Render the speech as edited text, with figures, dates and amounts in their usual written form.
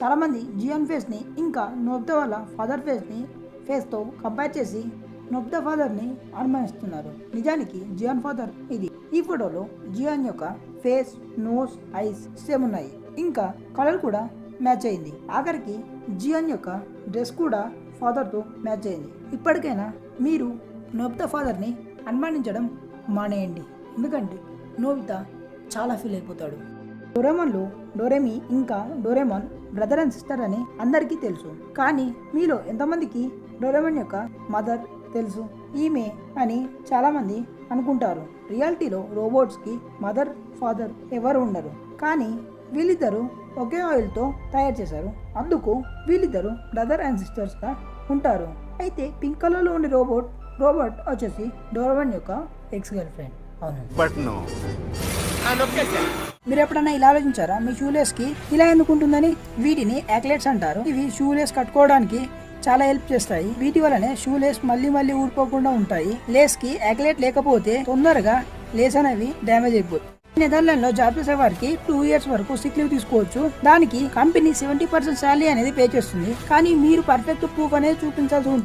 చాలామంది జియాన్ ఫేస్ని ఇంకా నోబ్దా వాళ్ళ ఫాదర్ ఫేస్తో కంపేర్ చేసి నోబ్దా ఫాదర్ని అనుమానిస్తున్నారు. నిజానికి జియాన్ ఫాదర్ ఇది. ఈ ఫోటోలో జియాన్ యొక్క ఫేస్, నోస్, ఐస్ సేమ్ ఉన్నాయి. ఇంకా కలర్ కూడా మ్యాచ్ అయింది. ఆఖరికి జియాన్ యొక్క డ్రెస్ కూడా ఫాదర్తో మ్యాచ్ అయింది. ఇప్పటికైనా మీరు నోబ్దా ఫాదర్ని అనుమానించడం మానేయండి. ఎందుకంటే నోబితా చాలా ఫీల్ అయిపోతాడు. డోరేమాన్లో డోరేమి ఇంకా డోరేమాన్ బ్రదర్ అండ్ సిస్టర్ అని అందరికీ తెలుసు. కానీ మీలో ఎంతమందికి డోరేమాన్ యొక్క మదర్ తెలుసు? ఈమె అని చాలామంది అనుకుంటారు. రియాలిటీలో రోబోట్స్కి మదర్, ఫాదర్ ఎవరు ఉండరు. కానీ వీళ్ళిద్దరూ ఒకే ఆయిల్తో తయారు చేశారు. అందుకు వీళ్ళిద్దరూ బ్రదర్ అండ్ సిస్టర్స్గా ఉంటారు. అయితే పింక్ కలర్లో ఉండే రోబోట్ వచ్చేసి డోరేమాన్ యొక్క ఎక్స్ గర్ల్ ఫ్రెండ్. అవును. మీరు ఎప్పుడన్నా ఇలా ఆలోచించారా? మీ షూలేస్ కి ఇలా ఎందుకుంటుందని? వీటిని యాక్లెట్స్ అంటారు. ఇవి షూలేస్ కట్టుకోవడానికి చాలా హెల్ప్ చేస్తాయి. వీటి వల్లనే షూలేస్ మళ్ళీ ఊడిపోకుండా ఉంటాయి. లేస్ కి యాక్లెట్ లేకపోతే తొందరగా లేస్ అనేవి డ్యామేజ్ అయిపోతుంది. నెదర్లాండ్ లో జాబ్ చేసే వారికి 2 years వరకు సిక్ లీవ్ తీసుకోవచ్చు. దానికి కంపెనీ 70% శాలరీ అనేది పే చేస్తుంది. కానీ మీరు పర్ఫెక్ట్ ప్రూఫ్ అనేది చూపించాల్సి ఉంటుంది.